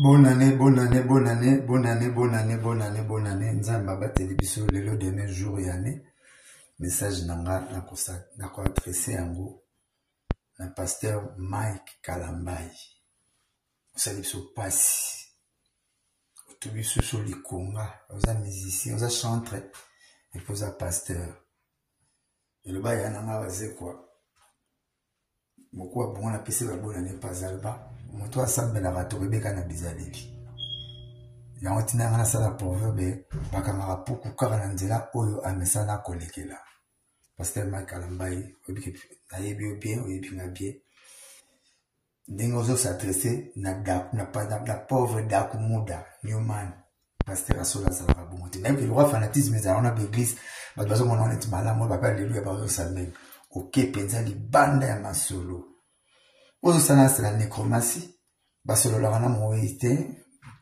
Bonne année, bonne année, bonne année, bonne année, bonne année, bonne année, bonne année. Nzamba ba télévision le dernier jour et année. Message nanga na ko adresser yango na pasteur Mike Kalambai. Osali biso pasi. Otubi sur les conga, oza musicien, oza chanteur et puis oza pasteur. Et le bail nanga bazé quoi. Beaucoup a bon la PC ba bonne année pas alba. Moto asambela bato bebeka na bizalebi. Yango tina ngana sala proverbe bakanga puku kaka na nzela oyo amesana kolekela. Pasteur Mike Kalambai obiki ayebi bien oyebi nga bien. Ndenge ozo s'adresser na pauvre Dakumuda Newman. Pasteur asola sala bongo. Même que le roi fanatisme ezala on a l'église bato bazo mona on mala mo bapa alléluia ba osameng. OK penza li banda ya masolo. Ozo sana c'est la nécromancie. Basolo la wana moite.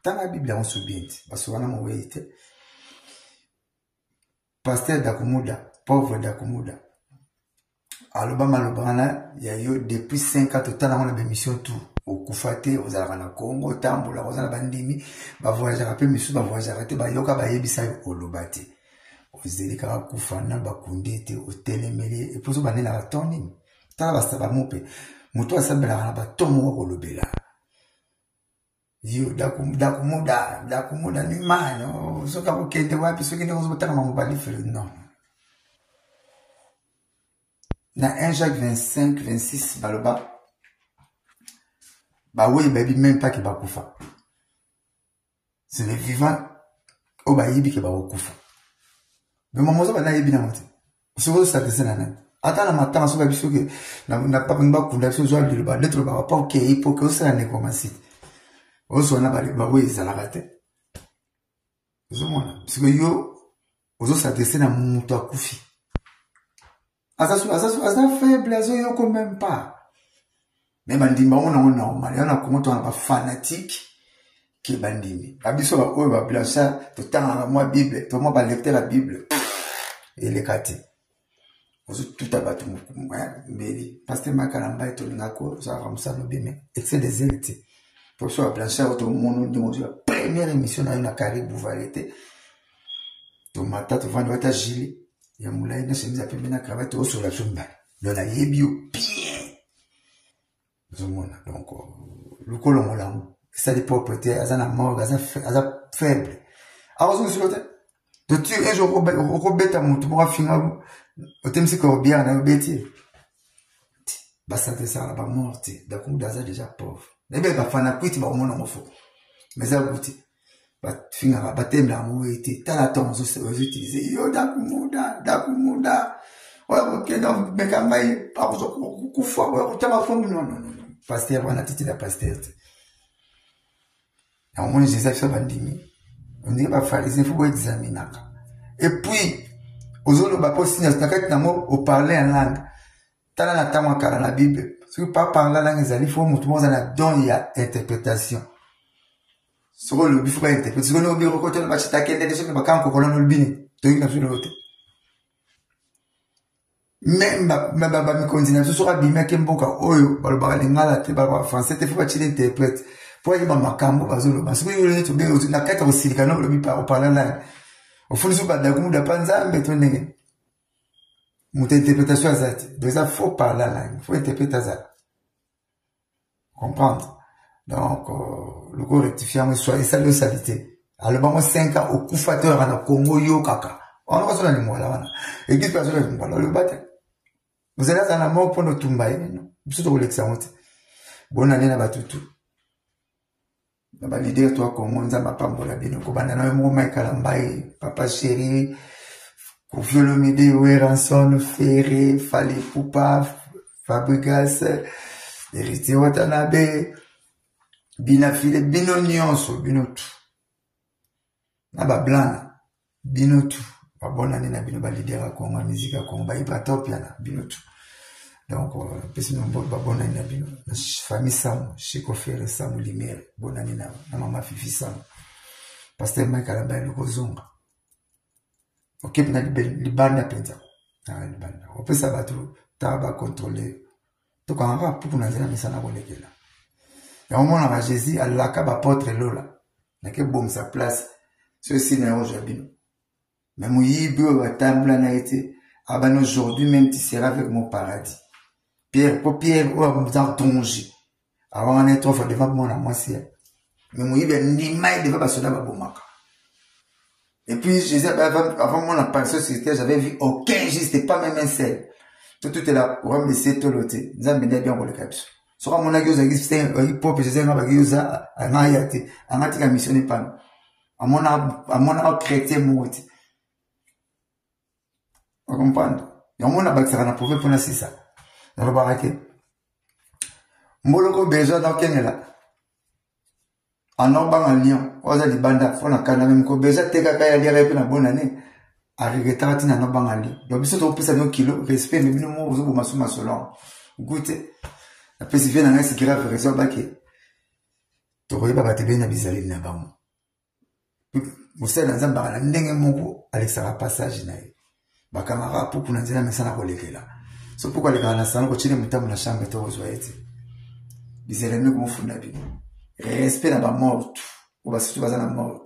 Dans la Bible on subit. Basolo wana moite. Pasteur Dakumuda, pauvre Dakumuda. Alobama lobana ya yo depuis 5 ans total na mission tout. Au Kufate, aux Alana Congo, Tambola, aux Alabandimi, ba voyager rapide misu ba voyager arrêté ba yoka ba yebisa yo olobate. Ozelika kufana bakundete otelemeli et poso banela batoni tala basta ba mope moto asambela na batomo ko lobela yo dakumuda ni manyo soka ko kende wapi soki ne ko botaka mango bali fere non na 1 Jacques 25 26 baloba ba oui baby même pas ki bakufa c'est les vivants o ba yibi ki ba kufa. Mais maman ça va na yebi na mote. Ce que ça te na. Atana matanga so ba biso ke na papa ngba kunda so zo ali ba lettre ba pa OK pour que ça ne commence. O so na ba oui ça la rate. Zo mona. Parce que yo ozo ça te na muto akufi. Asa faible azo yo quand même pas. Mais bandimba on mali on a comment on ba fanatique. Qui bandimi. Abiso ba oyo ba blancha to tanga moi Bible, to moi ba lecter la Bible. Et les kati. Ozo tout abatu mbeli. Pasteur Makalamba to ngako ça ramsa no bien excès des électés. Pour ça blancha to mono ndimo première émission na une Caribou Valete. To mata to vendre ta gilet. Ya mulai na chemise a pembe na cravate au sur la chumba. Le la yebio bien. Zomona donc le colon là. Ça des propriétés, azana mort, azana faible. Alors, sur le terrain, de tuer un jour au bêta moutou pour finir, au thème c'est qu'on bien, on a bêté. Bah, ça te sert à la mort, d'accord, d'aza déjà pauvre. Mais ben, bah, fana quitté, bah, au moins, on faut. Mais ça, goûté. Bah, finir à baptême, la mouette, t'as la temps, aux utiliser, yo, Dakumuda. Ouais, ok, non, mais quand même, pas pour coup fois, ouais, t'as ma femme, non. Pasteur, on a tité la pasteur. On a des affaires bandimi. On dit pas faire les infos examiner. Et puis, aux autres, bah, pour signer, c'est un mot, au parler en langue. T'as la tama car la Bible. Si vous pas parler la langue, il faut montrer dans la don, il y a interprétation. Sur le bifou, interprétation. Si vous avez recoté le match, t'as qu'à des choses, mais quand on colonne le bini, tu es sur le côté. Même, ma continue, ce sera bimé qui mboka, oyo, balbara lingala, te balbara français, te faut pas interprète. Pour y avoir ma cambo, bazolo, parce que vous êtes bien, la quête au silicano, le bipa, au parlant là. Au fond, vous êtes d'accord, de panza, mais tu n'es mon interprétation à ça. Donc, ça, faut parler là, il faut interpréter ça. Comprendre. Donc, le go rectifiant, soit, et ça, le salité. Alors, bon, 5 ans, au coufateur, en Congo, yo, kaka. On va se la limoie là, et puis, personne ne va le battre. Vous allez dans la mort pour nous tomber, non? Vous êtes au l'examen. Bonne année, là, tout. Ba leader toi Congo nzamba pambola bino ko banda na mo Mike Kalambai papa chéri ko Violomide Weranson Ferré Fali Poupa Fabregas héritier Watanabe bina file bino nyonso bino tout na ba blanc bino tout ba bonane na bino ba leader a Congo musique a Congo ba Ibratopia na bino tout. Donc, personne n'a pas bonne année, la famille Sam, Chico Ferre, Sam Limer, bonne année, la maman Fifi Sam. Pasteur Mike Kalambai, le Gozonga. Ok, on a les bandes à Penta. On peut savoir tout, t'as pas contrôler. Donc, on va pour qu'on a dit, mais ça n'a pas été là. Et au moment où Jésus, à la caba porte l'eau n'a que bon sa place. Ceci n'est pas aujourd'hui. Mais mon yibio va table n'a été. Ah ben aujourd'hui même tu seras avec mon paradis. Pierre, pour Pierre, ou à me danger. Avant on est trop fort devant moi, moi c'est. Mais mon yibio ni maille devant passer là-bas bon maka. Et puis Jésus, avant mon apparition sur terre, j'avais vu aucun juste, pas même un seul. Tout est là, pour me laisser tout l'autre. Nous avons bien pour le cap. Sera mon agueuse à Gistin, hip hop, Jésus m'a bagueuse à Nayate, à Natika missionné pas. À mon chrétien mouti. Vous comprenez? Et à mon abac, ça n'a pas prouvé pour la ça. Dans le baraquet. Moloko besoin dans quel est là? En Orban en Lyon, aux Alibanda, on a quand même besoin de te cacailler à dire la bonne année. Arrivé à Tina Orban en Lyon. Donc, si on peut savoir kilo, respect, mais nous, on vous ma selon. Goûtez. Après, si vient dans un secret, il faut résoudre que tu ne pas te bien aviser na bango. Vous savez, dans un bar, n'engagez mon Alexa passage naï. Bakamara pour qu'on ait la message à coller là. C'est pourquoi les gars, na salon, quand tu es dans la chambre, tu as joué. Bisez mieux comme fou nabi. Respect na ba mort. Ou ba si tu vas dans la mort.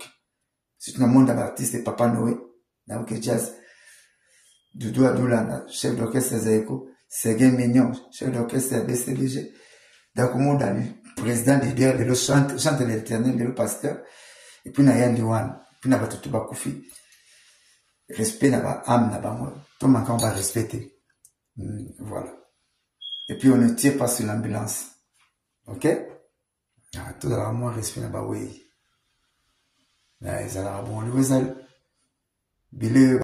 Si tu n'as monde d'artiste Papa Noé, na ok jazz. Doudou Adoulana, chef d'orchestre Zeko, Sergei Mignon, chef d'orchestre BCBG. Donc, mon président leader, le chante l'éternel, le pasteur. Et puis, na Yann Diwan, puis na ba Tutu Bakoufi. Respect na ba âme na ba moi. Tout le monde va respecter. Voilà. Et puis, on ne tire pas sur l'ambulance. Ok? Tout le monde respect na ba oui. Là, ils allaient bon, le